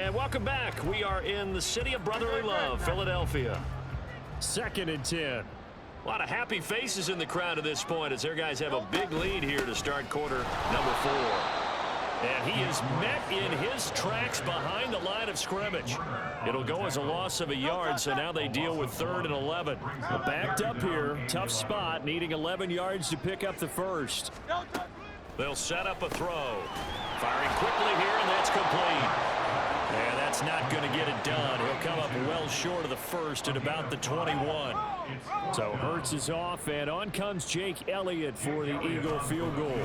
And welcome back. We are in the city of brotherly love, Philadelphia. 2nd and 10. A lot of happy faces in the crowd at this point as their guys have a big lead here to start quarter number 4. And he is met in his tracks behind the line of scrimmage. It'll go as a loss of a yard, so now they deal with 3rd and 11. Backed up here, tough spot, needing 11 yards to pick up the first. They'll set up a throw. Firing quickly here, and that's complete. And that's not going to get it done. He'll come up well short of the first at about the 21. So Hurts is off, and on comes Jake Elliott for the Eagle field goal.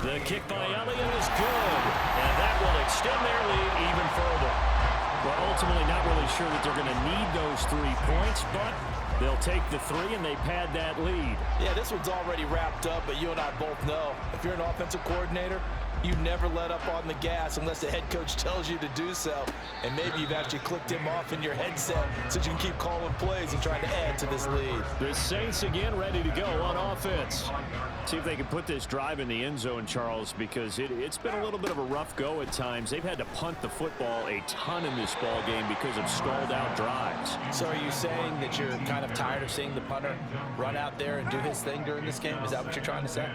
The kick by Elliott is good, and that will extend their lead even further. Well, ultimately not really sure that they're going to need those 3 points, but they'll take the 3 and they pad that lead. Yeah, this one's already wrapped up, but you and I both know if you're an offensive coordinator, you never let up on the gas unless the head coach tells you to do so. And maybe you've actually clicked him off in your headset so you can keep calling plays and trying to add to this lead. The Saints again ready to go on offense. See if they can put this drive in the end zone, Charles, because it's been a little bit of a rough go at times. They've had to punt the football a ton in this ball game because of stalled out drives. So are you saying that you're kind of tired of seeing the punter run out there and do his thing during this game? Is that what you're trying to say?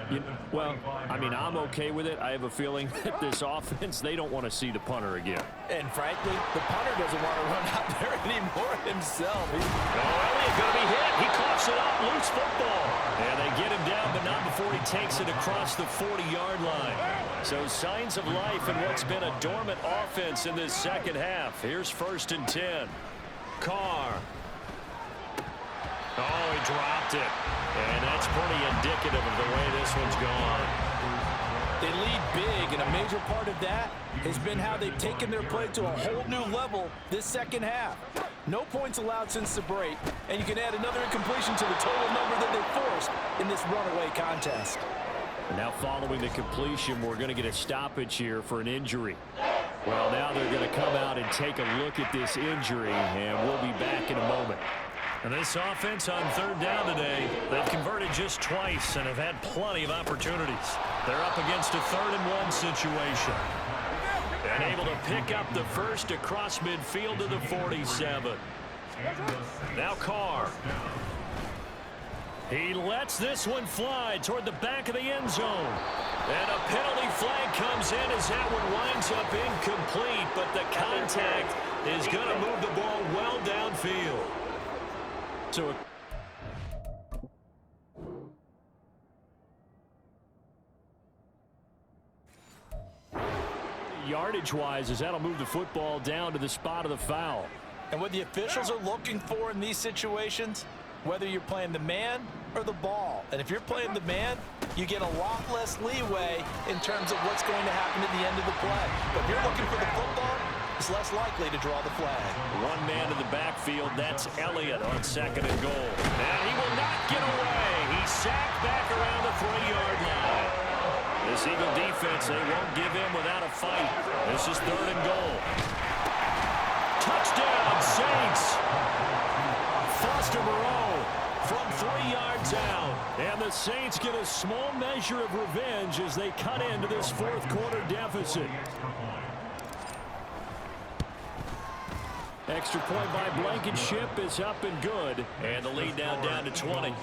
Well, I mean, I'm okay with it. I have a feeling that this offense, they don't want to see the punter again. And frankly, the punter doesn't want to run out there anymore himself. Elliott going to be hit. He coughs it up. Loose football. And they get him down, but not before he takes it across the 40-yard line. So signs of life in what's been a dormant offense in this second half. Here's 1st and 10. Carr. Oh, he dropped it. And that's pretty indicative of the way this one's gone. They lead big, and a major part of that has been how they've taken their play to a whole new level this second half. No points allowed since the break, and you can add another incompletion to the total number that they forced in this runaway contest. Now following the completion, we're going to get a stoppage here for an injury. Well, now they're going to come out and take a look at this injury, and we'll be back in a moment. And this offense on 3rd down today, they've converted just twice and have had plenty of opportunities. They're up against a 3rd and 1 situation. And able to pick up the first across midfield to the 47. Now Carr. He lets this one fly toward the back of the end zone. And a penalty flag comes in as that one winds up incomplete, but the contact is going to move the ball well downfield. So yardage-wise, as that'll move the football down to the spot of the foul. And what the officials are looking for in these situations, whether you're playing the man or the ball. And if you're playing the man, you get a lot less leeway in terms of what's going to happen at the end of the play. But if you're looking for the football, it's less likely to draw the flag. One man in the backfield, that's Elliott on 2nd and goal. And he will not get away. He's sacked back around the 3-yard line. This Eagle defense, they won't give in without a fight. This is 3rd and goal. Touchdown, Saints. Foster Moreau from 3 yards out. And the Saints get a small measure of revenge as they cut into this 4th quarter deficit. Extra point by Blankenship is up and good. And the lead now down to 20.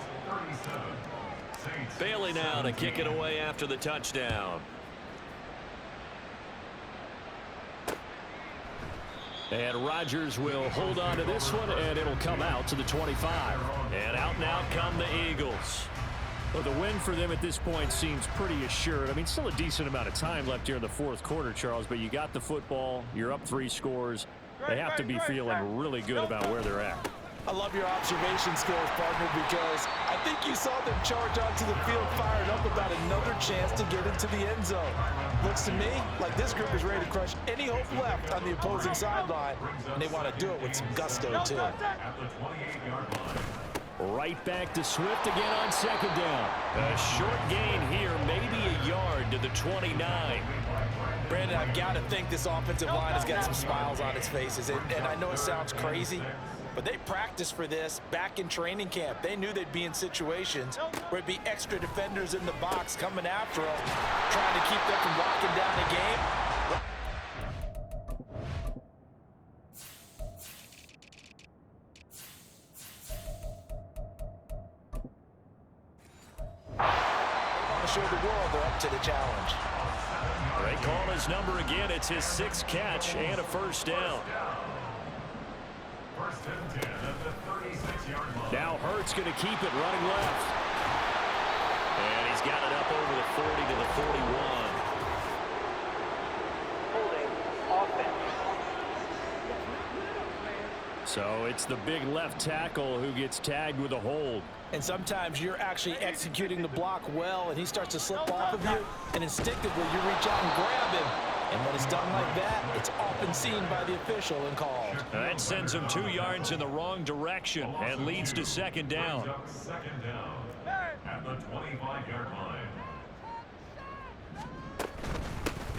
Bailey now to kick it away after the touchdown. And Rodgers will hold on to this one, and it'll come out to the 25. And out come the Eagles. Well, the win for them at this point seems pretty assured. I mean, still a decent amount of time left here in the 4th quarter, Charles, but you got the football, you're up 3 scores. They have to be feeling really good about where they're at. I love your observation skills, partner, because I think you saw them charge onto the field fired up about another chance to get into the end zone. Looks to me like this group is ready to crush any hope left on the opposing sideline, and they want to do it with some gusto, too. Right back to Swift again on 2nd down. A short gain here, maybe a yard to the 29. Brandon, I've got to think this offensive line has got some smiles on its faces, and I know it sounds crazy, but they practiced for this back in training camp. They knew they'd be in situations where it'd be extra defenders in the box coming after them, trying to keep them from locking down the game. show the world they're up to the challenge. They call his number again. It's his 6th catch and a first down. First and 10 at the 36-yard line. Now Hurts going to keep it running left. And he's got it up over the 40 to the 41. Holding offense. So it's the big left tackle who gets tagged with a hold. And sometimes you're actually executing the block well, and he starts to slip off of you, and instinctively you reach out and grab him. And when it's done like that, it's often seen by the official and called. That sends him 2 yards in the wrong direction and leads to second down. Second down at the 25-yard line.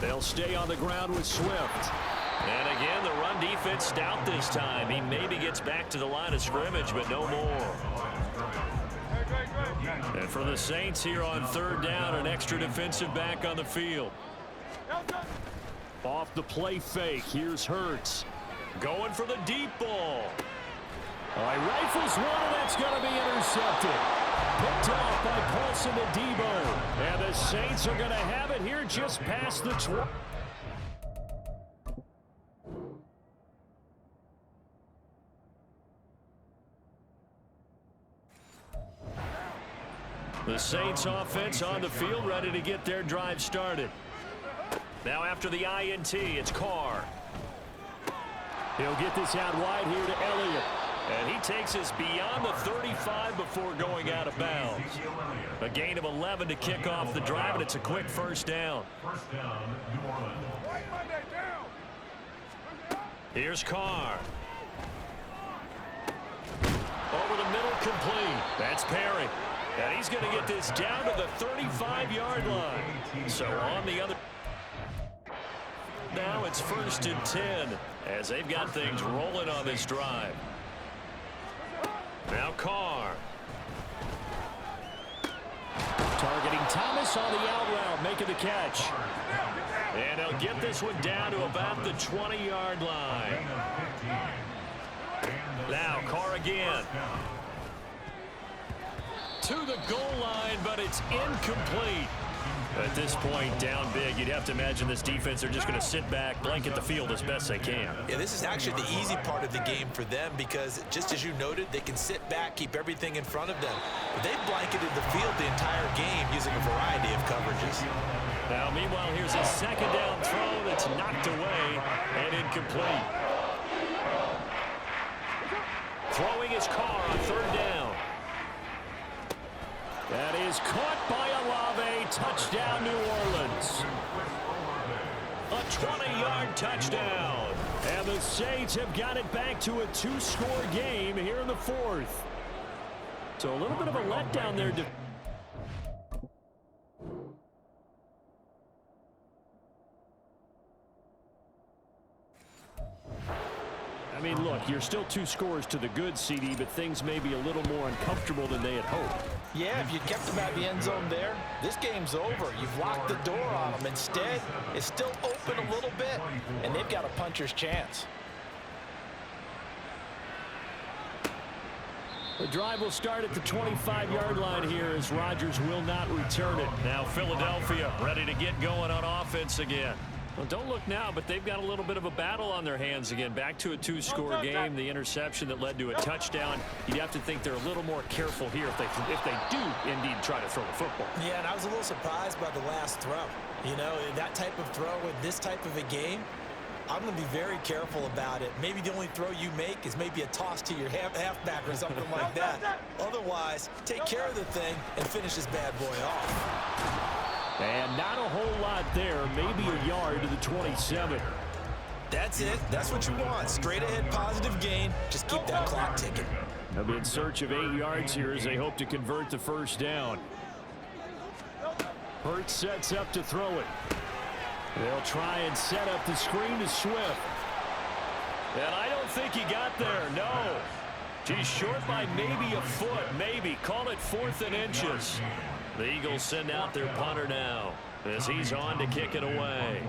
They'll stay on the ground with Swift. And again, the run defense stout this time. He maybe gets back to the line of scrimmage, but no more. And for the Saints here on 3rd down, an extra defensive back on the field. Off the play fake, here's Hurts. Going for the deep ball. All right, rifles one, and that's going to be intercepted. Picked off by Paulson to Debo. And the Saints are going to have it here just past the 20. The Saints offense on the field, ready to get their drive started. Now after the INT, it's Carr. He'll get this out wide here to Elliott. And he takes us beyond the 35 before going out of bounds. A gain of 11 to kick off the drive, and it's a quick first down. First down, New Orleans. Here's Carr. Over the middle, complete. That's Perry. And he's going to get this down to the 35-yard line. So on the other. Now it's 1st and 10 as they've got things rolling on this drive. Now Carr. Targeting Thomas on the out route, making the catch. And he'll get this one down to about the 20-yard line. Now Carr again. To the goal line, but it's incomplete. At this point, down big, you'd have to imagine this defense, they're just going to sit back, blanket the field as best they can. Yeah, this is actually the easy part of the game for them because, just as you noted, they can sit back, keep everything in front of them. But they've blanketed the field the entire game using a variety of coverages. Now, meanwhile, here's a second down throw that's knocked away and incomplete. Throwing his Carr on 3rd down. That is caught by Olave. Touchdown, New Orleans. A 20-yard touchdown. And the Saints have got it back to a 2-score game here in the 4th. So a little bit of a letdown there. I mean, look, you're still 2 scores to the good, CD, but things may be a little more uncomfortable than they had hoped. Yeah, if you kept them out of the end zone there, this game's over. You've locked the door on them. Instead, it's still open a little bit, and they've got a puncher's chance. The drive will start at the 25-yard line here as Rodgers will not return it. Now Philadelphia ready to get going on offense again. Well, don't look now, but they've got a little bit of a battle on their hands again. Back to a 2-score game. The interception that led to a touchdown. You'd have to think they're a little more careful here if they do indeed try to throw the football. Yeah, and I was a little surprised by the last throw. You know, that type of throw in this type of a game, I'm going to be very careful about it. Maybe the only throw you make is maybe a toss to your halfback or something like that. Otherwise, take care of the thing and finish this bad boy off. And not a whole lot there, maybe a yard to the 27. That's it. That's what you want. Straight ahead positive gain. Just keep that clock ticking. They'll be in search of 8 yards here as they hope to convert the first down. Hurts sets up to throw it. They'll try and set up the screen to Swift. And I don't think he got there, no. He's short by maybe a foot, maybe. Call it 4th and inches. The Eagles send out their punter now as he's on to kick it away.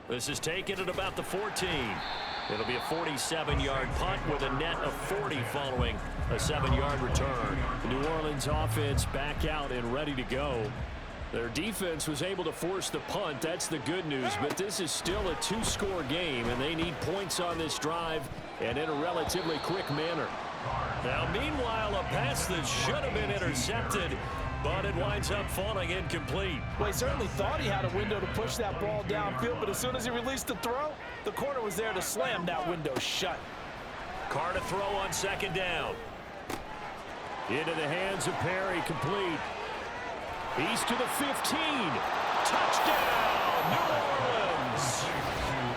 This is taken at about the 14. It'll be a 47-yard punt with a net of 40 following a 7-yard return. The New Orleans offense back out and ready to go. Their defense was able to force the punt. That's the good news. But this is still a 2-score game, and they need points on this drive and in a relatively quick manner. Now, meanwhile, a pass that should have been intercepted, but it winds up falling incomplete. Well, he certainly thought he had a window to push that ball downfield, but as soon as he released the throw, the corner was there to slam that window shut. Carr to throw on 2nd down. Into the hands of Perry, complete. He's to the 15. Touchdown, New Orleans.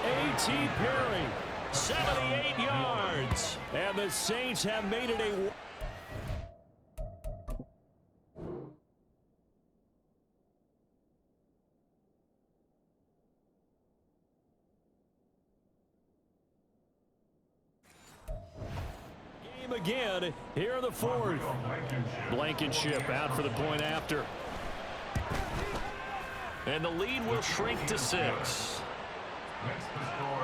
A.T. Perry. 78 yards. And the Saints have made it a... game again here in the 4th. Blankenship out for the point after. And the lead will shrink to 6.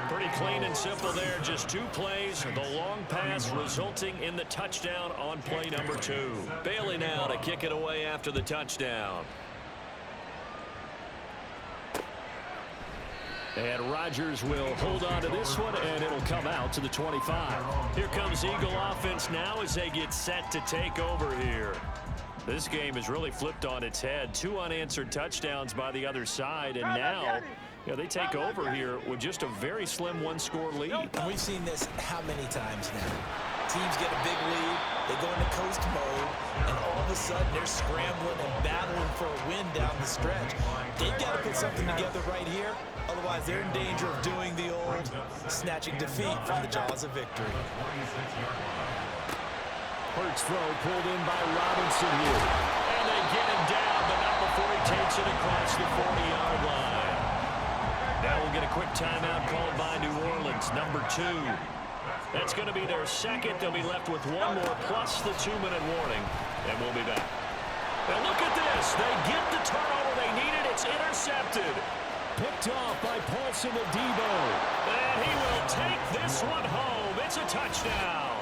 Pretty clean and simple there. Just 2 plays. The long pass resulting in the touchdown on play number 2. Bailey now to kick it away after the touchdown. And Rodgers will hold on to this one, and it'll come out to the 25. Here comes Eagle offense now as they get set to take over here. This game is really flipped on its head. 2 unanswered touchdowns by the other side, and now they take over here with just a very slim 1-score lead. And we've seen this how many times now? Teams get a big lead, they go into coast mode, and all of a sudden they're scrambling and battling for a win down the stretch. They've got to put something together right here, otherwise they're in danger of doing the old snatching defeat from the jaws of victory. Hurts throw pulled in by Robinson here. And they get him down, but not before he takes it across the 40-yard line. Now we'll get a quick timeout called by New Orleans, number 2. That's going to be their second. They'll be left with 1 more plus the 2-minute warning, and we'll be back. And look at this. They get the turnover they needed. It's intercepted. Picked off by Paulson Adebo. And he will take this one home. It's a touchdown.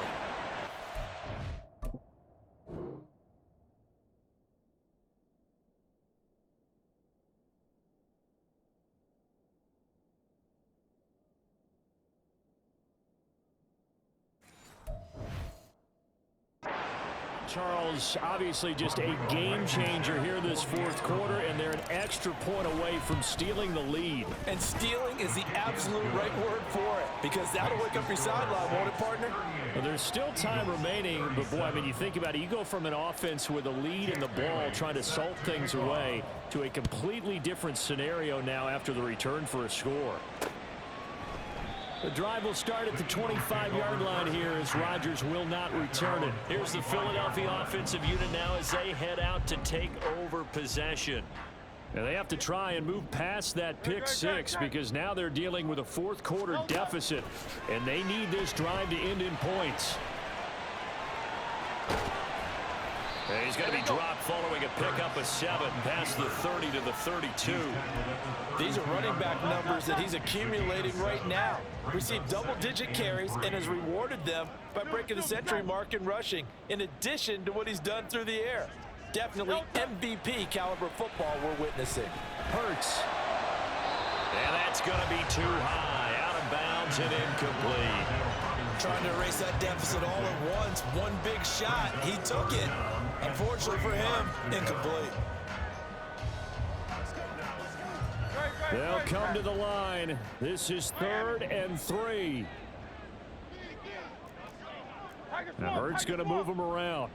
Charles, obviously just a game changer here this 4th quarter, and they're an extra point away from stealing the lead. And stealing is the absolute right word for it, because that'll wake up your sideline, won't it, partner? Well, there's still time remaining, but boy, I mean, you think about it, you go from an offense with a lead in the ball trying to salt things away to a completely different scenario now after the return for a score. The drive will start at the 25-yard line here as Rodgers will not return it. Here's the Philadelphia offensive unit now as they head out to take over possession. And they have to try and move past that pick 6 because now they're dealing with a 4th quarter deficit, and they need this drive to end in points. And he's going to be dropped following a pickup of 7 past the 30 to the 32. These are running back numbers that he's accumulating right now. Received double-digit carries and has rewarded them by breaking the century mark in rushing, in addition to what he's done through the air. Definitely MVP caliber football we're witnessing. Hurts. And that's going to be too high. Out of bounds and incomplete. Trying to erase that deficit all at once. One big shot. He took it. Unfortunately for him, incomplete. They'll come to the line. This is 3rd and 3. Now Hurts going to move them around.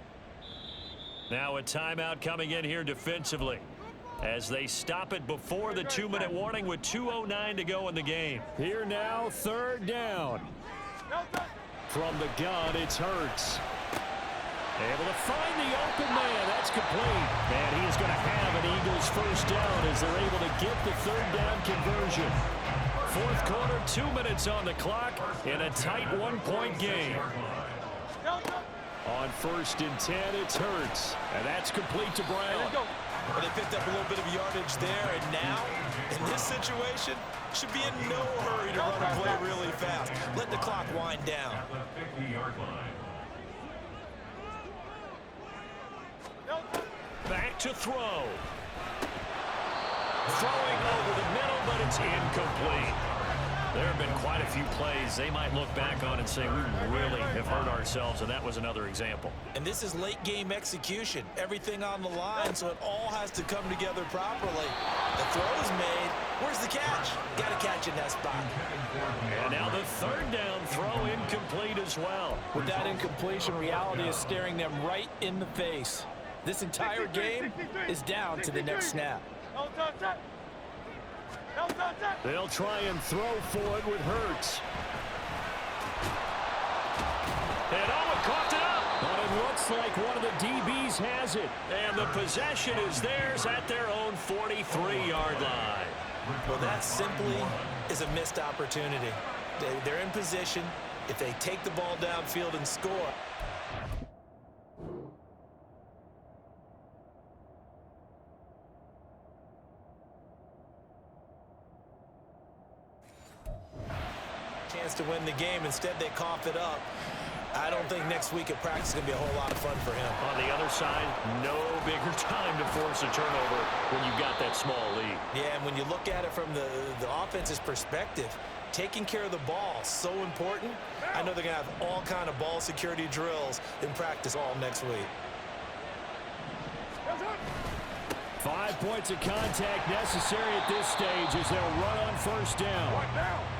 Now a timeout coming in here defensively as they stop it before the 2-minute warning with 2:09 to go in the game. Here now, 3rd down. From the gun, it's Hurts. Able to find the open man. That's complete. And he is going to have an Eagles 1st down as they're able to get the 3rd down conversion. 4th quarter, 2 minutes on the clock in a tight 1-point game. On 1st and 10, it's Hurts. And that's complete to Brown. Well, they picked up a little bit of yardage there, and now, in this situation, should be in no hurry to run a play really fast. Let the clock wind down. At the 50-yard line. Back to throw. Throwing over the middle, but it's incomplete. There have been quite a few plays they might look back on and say, we really have hurt ourselves, and that was another example. And this is late-game execution. Everything on the line, so it all has to come together properly. The throw's made. Where's the catch? Got to catch in that spot. And now the third down throw incomplete as well. With that incompletion, reality is staring them right in the face. This entire game is down to the next snap. They'll try and throw for it with Hurts. And Owen coughed it up. But it looks like one of the DBs has it. And the possession is theirs at their own 43-yard line. Well, that simply is a missed opportunity. They're in position. If they take the ball downfield and score. Chance to win the game. Instead, they cough it up. I don't think next week at practice is going to be a whole lot of fun for him. On the other side, no bigger time to force a turnover when you've got that small lead. Yeah, and when you look at it from the offense's perspective, taking care of the ball is so important. I know they're going to have all kind of ball security drills in practice all next week. 5 points of contact necessary at this stage as they'll run on first down.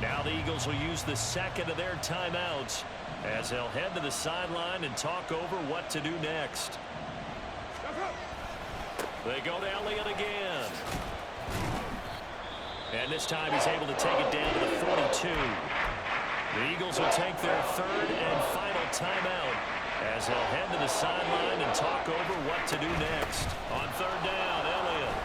Now the Eagles will use the second of their timeouts as they'll head to the sideline and talk over what to do next. They go to Elliott again. And this time he's able to take it down to the 42. The Eagles will take their third and final timeout as they'll head to the sideline and talk over what to do next. On third down, Elliott.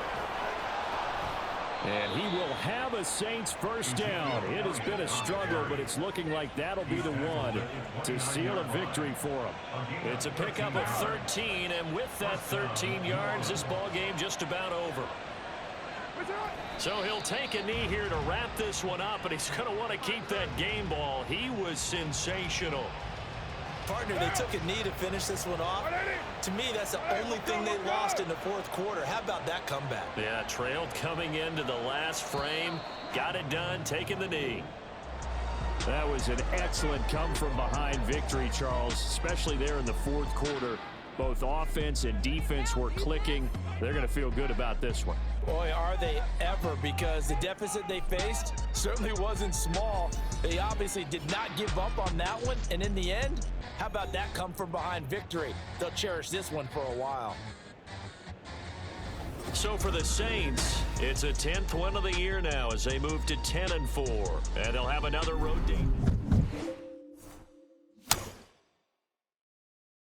And he will have a Saints first down. It has been a struggle, but it's looking like that'll be the one to seal a victory for him. It's a pickup of 13, and with that 13 yards, this ball game just about over. So he'll take a knee here to wrap this one up, and he's going to want to keep that game ball. He was sensational. Partner, they took a knee to finish this one off. To me, that's the only thing they lost in the fourth quarter. How about that comeback? Yeah, trailed coming into the last frame. Got it done, taking the knee. That was an excellent come-from-behind victory, Charles, especially there in the fourth quarter. Both offense and defense were clicking. They're going to feel good about this one. Boy, are they ever, because the deficit they faced certainly wasn't small. They obviously did not give up on that one, and in the end, how about that come-from-behind victory? They'll cherish this one for a while. So for the Saints, it's a 10th win of the year now as they move to 10-4, and they'll have another road game.